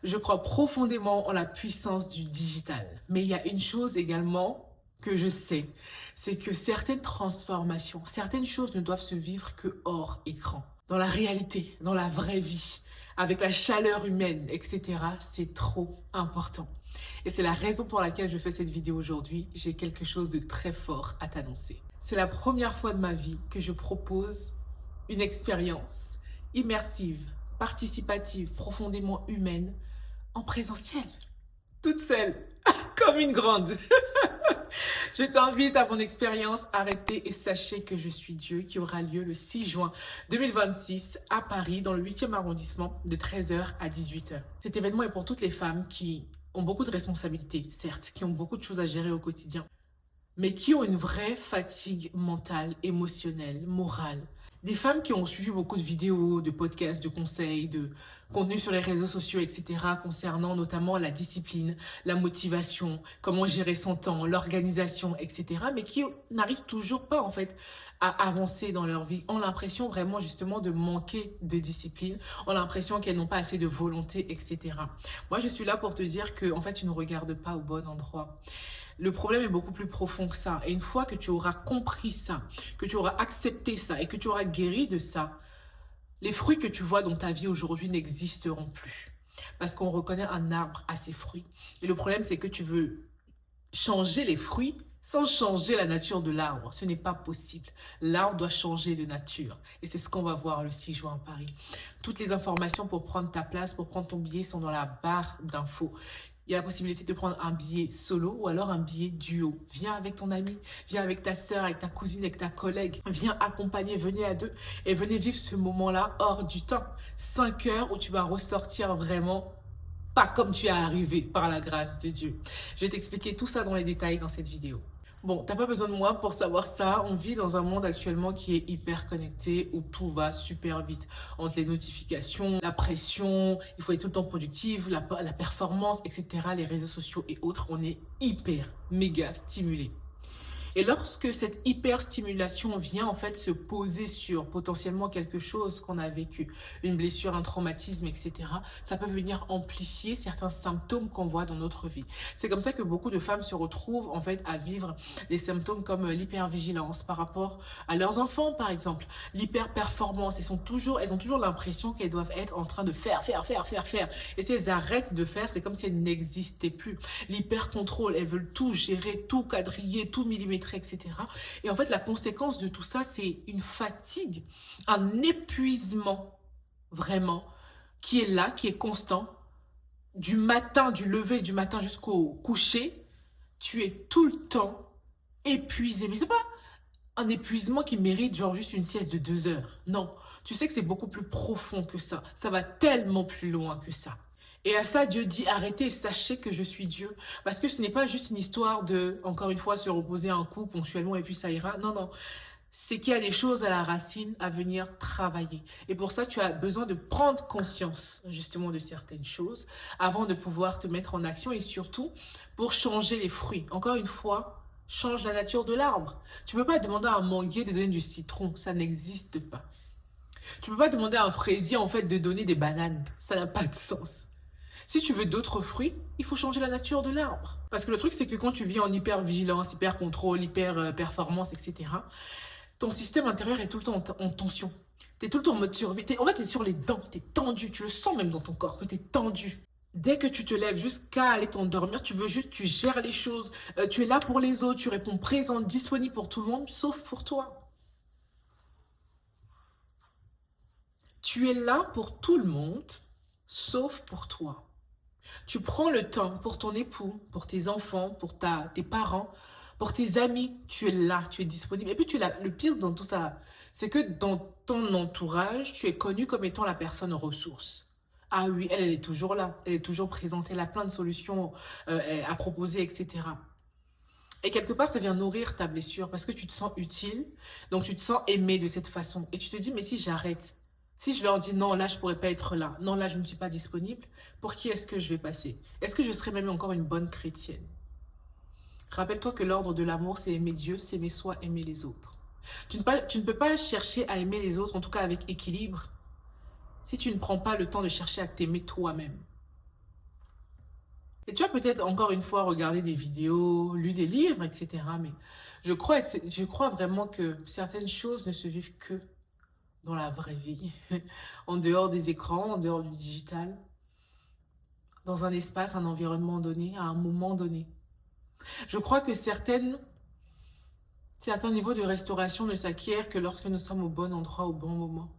Je crois profondément en la puissance du digital. Mais il y a une chose également que je sais, c'est que certaines transformations, certaines choses ne doivent se vivre que hors écran. Dans la réalité, dans la vraie vie, avec la chaleur humaine, etc. C'est trop important. Et c'est la raison pour laquelle je fais cette vidéo aujourd'hui. J'ai quelque chose de très fort à t'annoncer. C'est la première fois de ma vie que je propose une expérience immersive, participative, profondément humaine, en présentiel. Toute seule, comme une grande. Je t'invite à mon expérience Arrêtez et sachez que je suis Dieu qui aura lieu le 6 juin 2026 à Paris dans le 8e arrondissement de 13h à 18h. Cet événement est pour toutes les femmes qui ont beaucoup de responsabilités, certes, qui ont beaucoup de choses à gérer au quotidien, mais qui ont une vraie fatigue mentale, émotionnelle, morale. Des femmes qui ont suivi beaucoup de vidéos, de podcasts, de conseils, de contenus sur les réseaux sociaux, etc. concernant notamment la discipline, la motivation, comment gérer son temps, l'organisation, etc. mais qui n'arrivent toujours pas en fait à avancer dans leur vie, ont l'impression vraiment justement de manquer de discipline, ont l'impression qu'elles n'ont pas assez de volonté, etc. Moi, je suis là pour te dire que en fait, tu ne regardes pas au bon endroit. Le problème est beaucoup plus profond que ça. Et une fois que tu auras compris ça, que tu auras accepté ça et que tu auras guéri de ça, les fruits que tu vois dans ta vie aujourd'hui n'existeront plus. Parce qu'on reconnaît un arbre à ses fruits. Et le problème, c'est que tu veux changer les fruits sans changer la nature de l'arbre. Ce n'est pas possible. L'arbre doit changer de nature. Et c'est ce qu'on va voir le 6 juin à Paris. Toutes les informations pour prendre ta place, pour prendre ton billet sont dans la barre d'infos. Il y a la possibilité de prendre un billet solo ou alors un billet duo. Viens avec ton ami, viens avec ta soeur, avec ta cousine, avec ta collègue. Viens accompagner, venez à deux et venez vivre ce moment-là hors du temps. 5 heures où tu vas ressortir vraiment pas comme tu es arrivé par la grâce de Dieu. Je vais t'expliquer tout ça dans les détails dans cette vidéo. Bon, t'as pas besoin de moi pour savoir ça. On vit dans un monde actuellement qui est hyper connecté, où tout va super vite. Entre les notifications, la pression, il faut être tout le temps productif, la performance, etc. Les réseaux sociaux et autres, on est hyper, méga stimulé. Et lorsque cette hyperstimulation vient en fait se poser sur potentiellement quelque chose qu'on a vécu, une blessure, un traumatisme, etc., ça peut venir amplifier certains symptômes qu'on voit dans notre vie. C'est comme ça que beaucoup de femmes se retrouvent en fait à vivre des symptômes comme l'hypervigilance par rapport à leurs enfants, par exemple, l'hyperperformance. Elles ont toujours l'impression qu'elles doivent être en train de faire. Et si elles arrêtent de faire, c'est comme si elles n'existaient plus. L'hypercontrôle, elles veulent tout gérer, tout quadriller, tout millimétrer, etc. Et en fait, la conséquence de tout ça, c'est une fatigue, un épuisement, vraiment, qui est là, qui est constant. Du matin, du lever du matin jusqu'au coucher, tu es tout le temps épuisé. Mais c'est pas un épuisement qui mérite genre juste une sieste de 2 heures. Non, tu sais que c'est beaucoup plus profond que ça. Ça va tellement plus loin que ça. Et à ça, Dieu dit, arrêtez et sachez que je suis Dieu. Parce que ce n'est pas juste une histoire de, encore une fois, se reposer un coup ponctuellement et puis ça ira. Non, non. C'est qu'il y a des choses à la racine à venir travailler. Et pour ça, tu as besoin de prendre conscience, justement, de certaines choses avant de pouvoir te mettre en action et surtout pour changer les fruits. Encore une fois, change la nature de l'arbre. Tu ne peux pas demander à un manguier de donner du citron. Ça n'existe pas. Tu ne peux pas demander à un fraisier, en fait, de donner des bananes. Ça n'a pas de sens. Si tu veux d'autres fruits, il faut changer la nature de l'arbre. Parce que le truc, c'est que quand tu vis en hyper-vigilance, hyper-contrôle, hyper-performance, etc., ton système intérieur est tout le temps en tension. Tu es tout le temps en mode survie. En fait, tu es sur les dents, tu es tendu. Tu le sens même dans ton corps que tu es tendu. Dès que tu te lèves jusqu'à aller t'endormir, tu gères les choses. Tu es là pour les autres, tu réponds présent, disponible pour tout le monde, sauf pour toi. Tu es là pour tout le monde, sauf pour toi. Tu prends le temps pour ton époux, pour tes enfants, pour tes parents, pour tes amis. Tu es là, tu es disponible. Et puis le pire dans tout ça, c'est que dans ton entourage, tu es connu comme étant la personne ressource. Ah oui, elle est toujours là, elle est toujours présente, elle a plein de solutions à proposer, etc. Et quelque part, ça vient nourrir ta blessure parce que tu te sens utile, donc tu te sens aimé de cette façon. Et tu te dis, mais si j'arrête, si je leur dis non, là, je ne pourrais pas être là, non, là, je ne suis pas disponible, pour qui est-ce que je vais passer? Est-ce que je serai même encore une bonne chrétienne? Rappelle-toi que l'ordre de l'amour, c'est aimer Dieu, c'est aimer soi, aimer les autres. Tu ne peux pas chercher à aimer les autres, en tout cas avec équilibre, si tu ne prends pas le temps de chercher à t'aimer toi-même. Et tu as peut-être encore une fois regardé des vidéos, lu des livres, etc. Mais je crois vraiment que certaines choses ne se vivent que dans la vraie vie, en dehors des écrans, en dehors du digital, dans un espace, un environnement donné, à un moment donné. Je crois que certains niveaux de restauration ne s'acquièrent que lorsque nous sommes au bon endroit, au bon moment,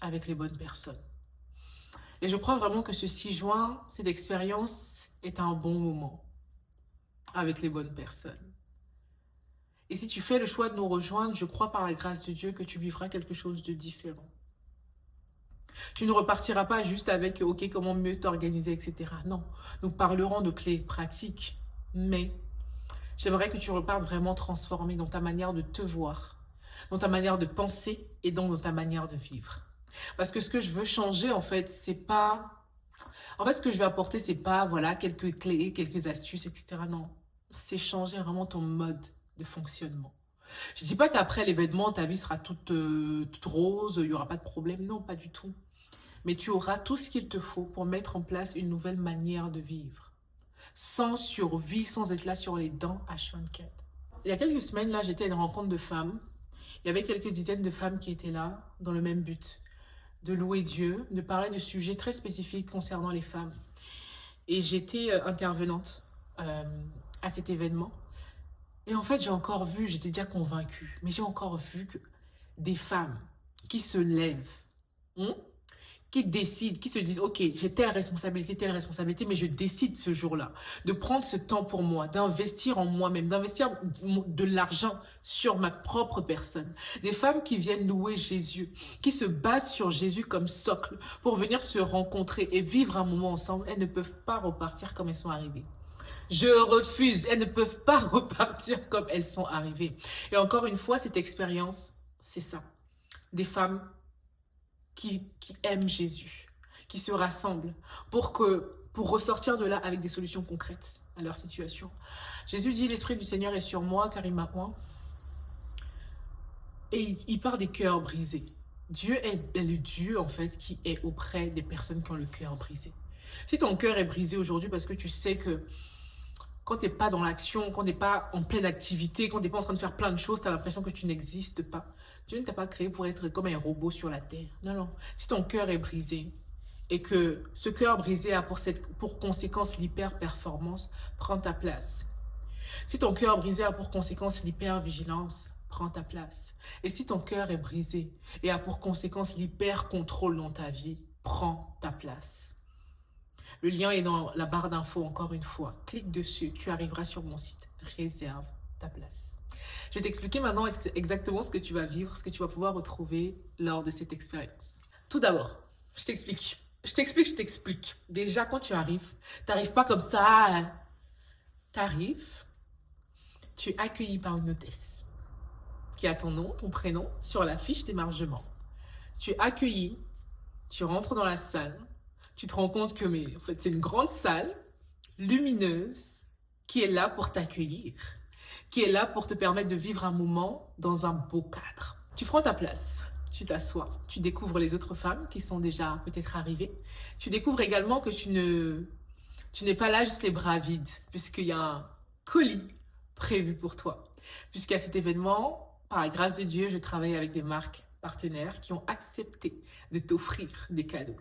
avec les bonnes personnes. Et je crois vraiment que ce 6 juin, cette expérience est un bon moment avec les bonnes personnes. Et si tu fais le choix de nous rejoindre, je crois par la grâce de Dieu que tu vivras quelque chose de différent. Tu ne repartiras pas juste avec OK, comment mieux t'organiser, etc. Non, nous parlerons de clés pratiques, mais j'aimerais que tu repartes vraiment transformé dans ta manière de te voir, dans ta manière de penser et donc dans ta manière de vivre. Parce que ce que je veux changer, en fait, c'est pas... En fait, ce que je vais apporter, c'est pas, voilà, quelques clés, quelques astuces, etc. Non, c'est changer vraiment ton mode de fonctionnement. Je dis pas qu'après l'événement, ta vie sera toute rose, il n'y aura pas de problème. Non, pas du tout. Mais tu auras tout ce qu'il te faut pour mettre en place une nouvelle manière de vivre. Sans survie, sans être là sur les dents H24. Il y a quelques semaines, là, j'étais à une rencontre de femmes. Il y avait quelques dizaines de femmes qui étaient là, dans le même but. De louer Dieu, de parler de sujets très spécifiques concernant les femmes. Et j'étais intervenante à cet événement. Et en fait, j'ai encore vu, j'étais déjà convaincue, mais j'ai encore vu que des femmes qui se lèvent, qui décident, qui se disent, OK, j'ai telle responsabilité, mais je décide ce jour-là de prendre ce temps pour moi, d'investir en moi-même, d'investir de l'argent sur ma propre personne. Des femmes qui viennent louer Jésus, qui se basent sur Jésus comme socle pour venir se rencontrer et vivre un moment ensemble, elles ne peuvent pas repartir comme elles sont arrivées. Je refuse. Elles ne peuvent pas repartir comme elles sont arrivées. Et encore une fois, cette expérience, c'est ça. Des femmes qui aiment Jésus, qui se rassemblent pour ressortir de là avec des solutions concrètes à leur situation. Jésus dit, l'Esprit du Seigneur est sur moi car il m'a oint. Et il part des cœurs brisés. Dieu est le Dieu, en fait, qui est auprès des personnes qui ont le cœur brisé. Si ton cœur est brisé aujourd'hui parce que tu sais que quand tu n'es pas dans l'action, quand tu n'es pas en pleine activité, quand tu n'es pas en train de faire plein de choses, tu as l'impression que tu n'existes pas. Dieu ne t'a pas créé pour être comme un robot sur la terre. Non, non. Si ton cœur est brisé et que ce cœur brisé a pour conséquence l'hyper-performance, prends ta place. Si ton cœur brisé a pour conséquence l'hyper-vigilance, prends ta place. Et si ton cœur est brisé et a pour conséquence l'hyper-contrôle dans ta vie, prends ta place. Le lien est dans la barre d'infos, encore une fois. Clique dessus, tu arriveras sur mon site. Réserve ta place. Je vais t'expliquer maintenant exactement ce que tu vas vivre, ce que tu vas pouvoir retrouver lors de cette expérience. Tout d'abord, je t'explique. Déjà, quand tu arrives, tu n'arrives pas comme ça. Tu arrives, tu es accueilli par une hôtesse qui a ton nom, ton prénom sur la fiche d'émargement. Tu es accueilli, tu rentres dans la salle, tu te rends compte que en fait, c'est une grande salle, lumineuse, qui est là pour t'accueillir, qui est là pour te permettre de vivre un moment dans un beau cadre. Tu prends ta place, tu t'assois, tu découvres les autres femmes qui sont déjà peut-être arrivées. Tu découvres également que tu n'es pas là juste les bras vides, puisqu'il y a un colis prévu pour toi. Puisqu'à cet événement, par la grâce de Dieu, je travaille avec des marques partenaires qui ont accepté de t'offrir des cadeaux.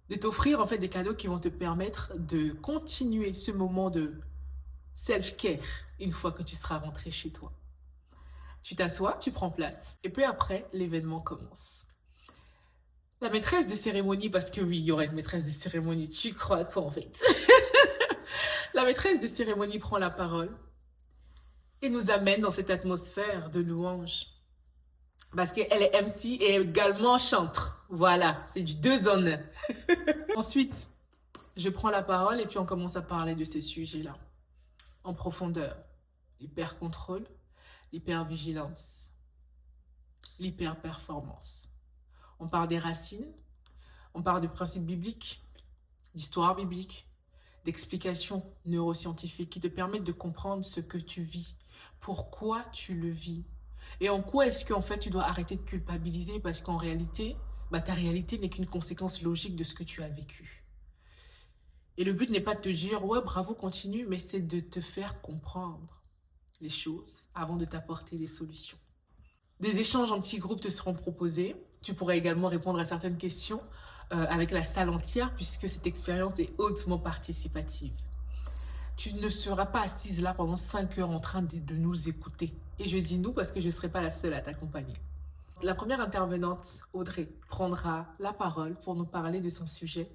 De t'offrir en fait des cadeaux qui vont te permettre de continuer ce moment de self-care une fois que tu seras rentré chez toi. Tu t'assois, tu prends place et puis après, l'événement commence. La maîtresse de cérémonie, parce que oui, il y aura une maîtresse de cérémonie, tu crois quoi en fait? La maîtresse de cérémonie prend la parole et nous amène dans cette atmosphère de louange. Parce qu'elle est MC et également chantre. Voilà, c'est du 2 en 1. Ensuite, je prends la parole et puis on commence à parler de ces sujets-là. En profondeur. L'hyper-contrôle, l'hyper-vigilance, l'hyper-performance. On parle des racines, on parle des principes bibliques, d'histoire biblique, d'explications neuroscientifiques qui te permettent de comprendre ce que tu vis, pourquoi tu le vis. Et en quoi est-ce qu'en fait tu dois arrêter de culpabiliser parce qu'en réalité, ta réalité n'est qu'une conséquence logique de ce que tu as vécu. Et le but n'est pas de te dire, ouais, bravo, continue, mais c'est de te faire comprendre les choses avant de t'apporter des solutions. Des échanges en petits groupes te seront proposés. Tu pourras également répondre à certaines questions avec la salle entière puisque cette expérience est hautement participative. Tu ne seras pas assise là pendant 5 heures en train de nous écouter. Et je dis nous parce que je ne serai pas la seule à t'accompagner. La première intervenante, Audrey, prendra la parole pour nous parler de son sujet,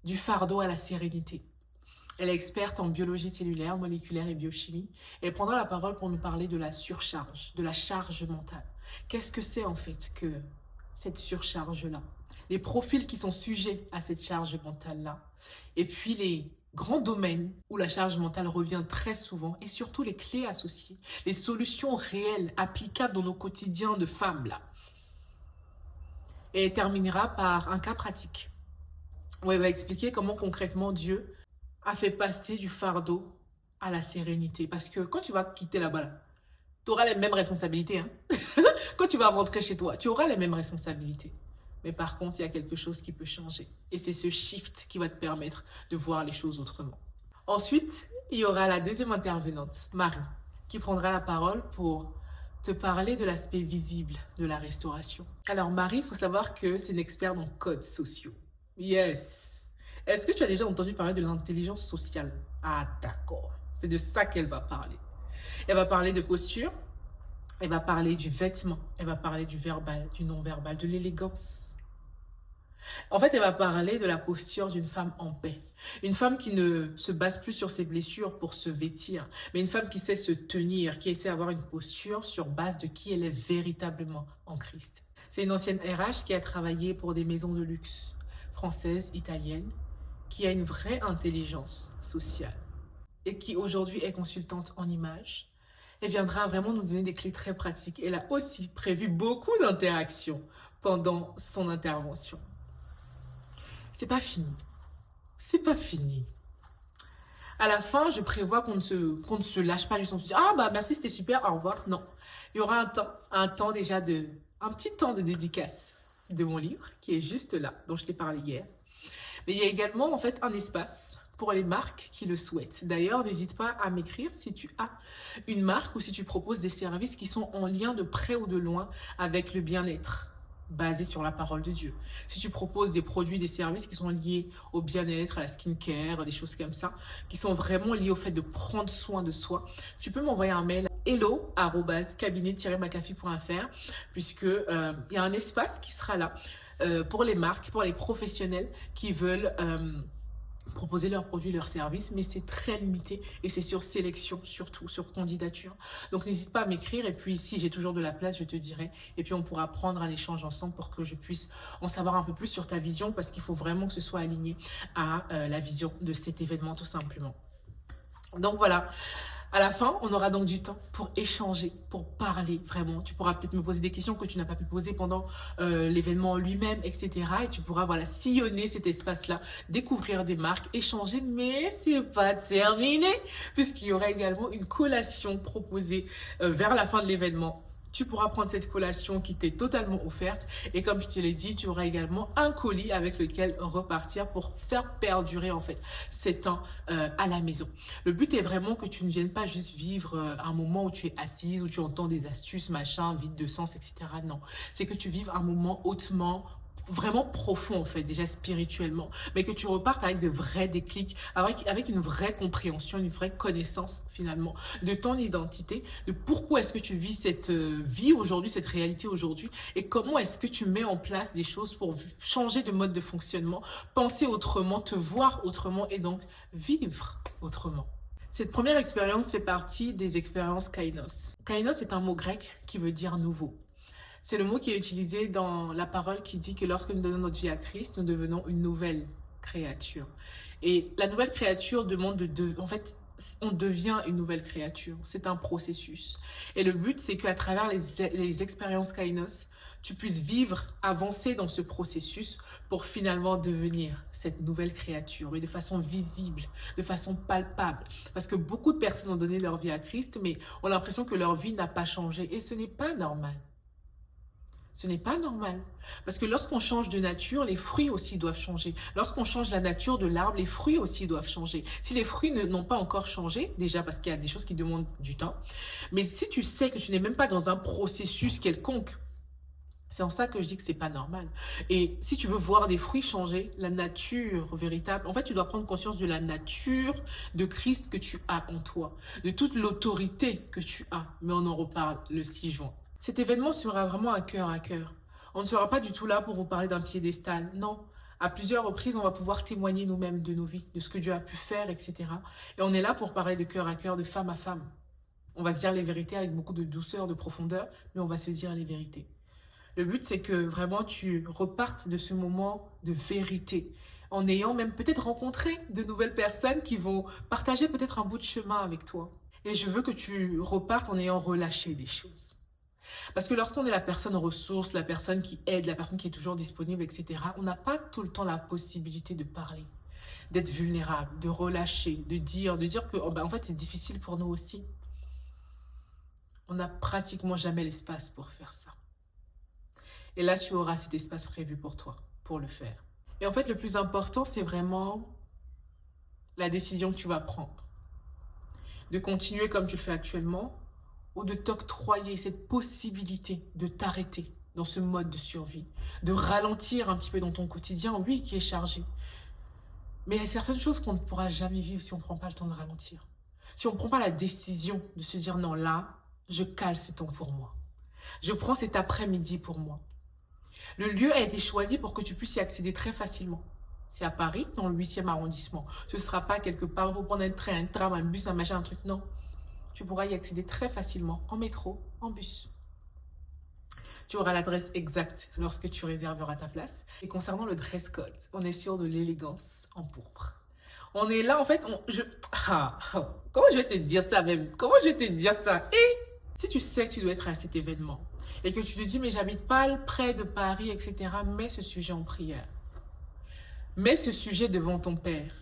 du fardeau à la sérénité. Elle est experte en biologie cellulaire, moléculaire et biochimie. Elle prendra la parole pour nous parler de la surcharge, de la charge mentale. Qu'est-ce que c'est en fait que cette surcharge-là? Les profils qui sont sujets à cette charge mentale-là. Et puis les grands domaines où la charge mentale revient très souvent et surtout les clés associées, les solutions réelles, applicables dans nos quotidiens de femmes là. Et elle terminera par un cas pratique où elle va expliquer comment concrètement Dieu a fait passer du fardeau à la sérénité. Parce que quand tu vas quitter là-bas, tu auras les mêmes responsabilités. Hein. Quand tu vas rentrer chez toi, tu auras les mêmes responsabilités. Mais par contre, il y a quelque chose qui peut changer. Et c'est ce shift qui va te permettre de voir les choses autrement. Ensuite, il y aura la deuxième intervenante, Marie, qui prendra la parole pour te parler de l'aspect visible de la restauration. Alors Marie, il faut savoir que c'est une experte en codes sociaux. Yes! Est-ce que tu as déjà entendu parler de l'intelligence sociale? Ah d'accord, c'est de ça qu'elle va parler. Elle va parler de posture, elle va parler du vêtement, elle va parler du verbal, du non-verbal, de l'élégance. En fait, elle va parler de la posture d'une femme en paix. Une femme qui ne se base plus sur ses blessures pour se vêtir, mais une femme qui sait se tenir, qui essaie d'avoir une posture sur base de qui elle est véritablement en Christ. C'est une ancienne RH qui a travaillé pour des maisons de luxe françaises, italiennes, qui a une vraie intelligence sociale et qui aujourd'hui est consultante en images. Elle viendra vraiment nous donner des clés très pratiques. Elle a aussi prévu beaucoup d'interactions pendant son intervention. C'est pas fini. C'est pas fini. À la fin, je prévois qu'on ne se lâche pas juste en se disant « Ah bah merci, c'était super, au revoir ». Non, il y aura un petit temps de dédicace de mon livre qui est juste là, dont je t'ai parlé hier. Mais il y a également en fait un espace pour les marques qui le souhaitent. D'ailleurs, n'hésite pas à m'écrire si tu as une marque ou si tu proposes des services qui sont en lien de près ou de loin avec le bien-être basé sur la parole de Dieu. Si tu proposes des produits, des services qui sont liés au bien-être, à la skincare, des choses comme ça, qui sont vraiment liés au fait de prendre soin de soi, tu peux m'envoyer un mail hello@cabinet-macafi.fr puisque il y a un espace qui sera là pour les marques, pour les professionnels qui veulent proposer leurs produits, leurs services, mais c'est très limité et c'est sur sélection, surtout sur candidature. Donc n'hésite pas à m'écrire et puis si j'ai toujours de la place, je te dirai. Et puis on pourra prendre un échange ensemble pour que je puisse en savoir un peu plus sur ta vision parce qu'il faut vraiment que ce soit aligné à la vision de cet événement tout simplement. Donc voilà. À la fin, on aura donc du temps pour échanger, pour parler vraiment. Tu pourras peut-être me poser des questions que tu n'as pas pu poser pendant l'événement lui-même, etc. Et tu pourras voilà, sillonner cet espace-là, découvrir des marques, échanger. Mais c'est pas terminé, puisqu'il y aura également une collation proposée vers la fin de l'événement. Tu pourras prendre cette collation qui t'est totalement offerte. Et comme je te l'ai dit, tu auras également un colis avec lequel repartir pour faire perdurer en fait ces temps à la maison. Le but est vraiment que tu ne viennes pas juste vivre un moment où tu es assise, où tu entends des astuces, machin, vide de sens, etc. Non, c'est que tu vives un moment hautement vraiment profond en fait, déjà spirituellement, mais que tu repartes avec de vrais déclics, avec une vraie compréhension, une vraie connaissance finalement de ton identité, de pourquoi est-ce que tu vis cette vie aujourd'hui, cette réalité aujourd'hui, et comment est-ce que tu mets en place des choses pour changer de mode de fonctionnement, penser autrement, te voir autrement et donc vivre autrement. Cette première expérience fait partie des expériences kainos. Kainos est un mot grec qui veut dire nouveau. C'est le mot qui est utilisé dans la parole qui dit que lorsque nous donnons notre vie à Christ, nous devenons une nouvelle créature. Et la nouvelle créature demande en fait, on devient une nouvelle créature. C'est un processus. Et le but, c'est qu'à travers les expériences kainos, tu puisses vivre, avancer dans ce processus pour finalement devenir cette nouvelle créature, mais de façon visible, de façon palpable. Parce que beaucoup de personnes ont donné leur vie à Christ, mais ont l'impression que leur vie n'a pas changé. Et ce n'est pas normal. Ce n'est pas normal. Parce que lorsqu'on change de nature, les fruits aussi doivent changer. Lorsqu'on change la nature de l'arbre, les fruits aussi doivent changer. Si les fruits n'ont pas encore changé, déjà parce qu'il y a des choses qui demandent du temps, mais si tu sais que tu n'es même pas dans un processus quelconque, c'est en ça que je dis que c'est pas normal. Et si tu veux voir des fruits changer, la nature véritable, en fait, tu dois prendre conscience de la nature de Christ que tu as en toi, de toute l'autorité que tu as. Mais on en reparle le 6 juin. Cet événement sera vraiment un cœur à cœur. On ne sera pas du tout là pour vous parler d'un piédestal. Non. À plusieurs reprises, on va pouvoir témoigner nous-mêmes de nos vies, de ce que Dieu a pu faire, etc. Et on est là pour parler de cœur à cœur, de femme à femme. On va se dire les vérités avec beaucoup de douceur, de profondeur, mais on va se dire les vérités. Le but, c'est que vraiment tu repartes de ce moment de vérité, en ayant même peut-être rencontré de nouvelles personnes qui vont partager peut-être un bout de chemin avec toi. Et je veux que tu repartes en ayant relâché des choses. Parce que lorsqu'on est la personne ressource, la personne qui aide, la personne qui est toujours disponible, etc., on n'a pas tout le temps la possibilité de parler, d'être vulnérable, de relâcher, de dire que oh ben, en fait c'est difficile pour nous aussi. On n'a pratiquement jamais l'espace pour faire ça. Et là, tu auras cet espace prévu pour toi, pour le faire. Et en fait, le plus important, c'est vraiment la décision que tu vas prendre. De continuer comme tu le fais actuellement, ou de t'octroyer cette possibilité de t'arrêter dans ce mode de survie, de ralentir un petit peu dans ton quotidien, oui, qui est chargé. Mais il y a certaines choses qu'on ne pourra jamais vivre si on ne prend pas le temps de ralentir. Si on ne prend pas la décision de se dire non, là, je cale ce temps pour moi. Je prends cet après-midi pour moi. Le lieu a été choisi pour que tu puisses y accéder très facilement. C'est à Paris, dans le 8e arrondissement. Ce ne sera pas quelque part pour prendre un train, un tram, un bus, un machin, un truc, non. Tu pourras y accéder très facilement, en métro, en bus. Tu auras l'adresse exacte lorsque tu réserveras ta place. Et concernant le dress code, on est sur de l'élégance en pourpre. On est là, en fait, comment je vais te dire ça même? Comment je vais te dire ça? Et si tu sais que tu dois être à cet événement, et que tu te dis, mais j'habite pas près de Paris, etc., mets ce sujet en prière. Mets ce sujet devant ton Père.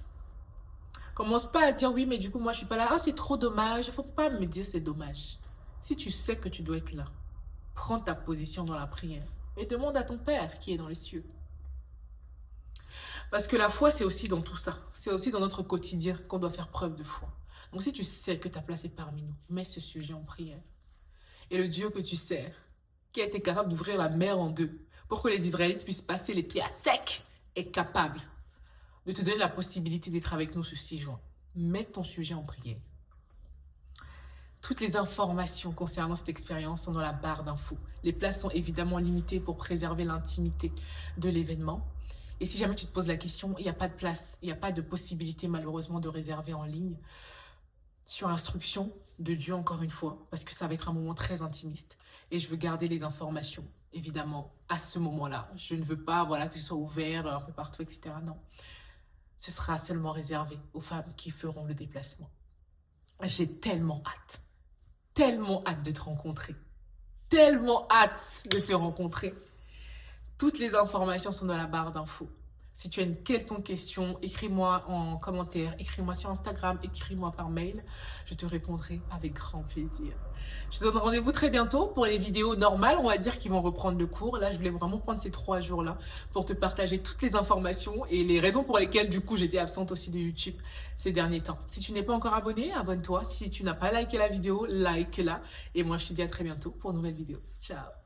Commence pas à dire, oui, mais du coup, moi, je suis pas là. Ah, c'est trop dommage. Il faut pas me dire c'est dommage. Si tu sais que tu dois être là, prends ta position dans la prière et demande à ton Père qui est dans les cieux. Parce que la foi, c'est aussi dans tout ça. C'est aussi dans notre quotidien qu'on doit faire preuve de foi. Donc, si tu sais que ta place est parmi nous, mets ce sujet en prière. Et le Dieu que tu sers, qui a été capable d'ouvrir la mer en deux pour que les Israélites puissent passer les pieds à sec, est capable de te donner la possibilité d'être avec nous ce 6 juin. Mets ton sujet en prière. Toutes les informations concernant cette expérience sont dans la barre d'infos. Les places sont évidemment limitées pour préserver l'intimité de l'événement. Et si jamais tu te poses la question, il n'y a pas de place, il n'y a pas de possibilité malheureusement de réserver en ligne. Sur instruction de Dieu encore une fois, parce que ça va être un moment très intimiste. Et je veux garder les informations, évidemment, à ce moment-là. Je ne veux pas que ce soit ouvert un peu partout, etc. Non. Ce sera seulement réservé aux femmes qui feront le déplacement. J'ai tellement hâte de te rencontrer. Tellement hâte de te rencontrer. Toutes les informations sont dans la barre d'infos. Si tu as une quelconque question, écris-moi en commentaire, écris-moi sur Instagram, écris-moi par mail. Je te répondrai avec grand plaisir. Je te donne rendez-vous très bientôt pour les vidéos normales, on va dire, qui vont reprendre le cours. Là, je voulais vraiment prendre ces 3 jours-là pour te partager toutes les informations et les raisons pour lesquelles, du coup, j'étais absente aussi de YouTube ces derniers temps. Si tu n'es pas encore abonné, abonne-toi. Si tu n'as pas liké la vidéo, like-la. Et moi, je te dis à très bientôt pour une nouvelle vidéo. Ciao!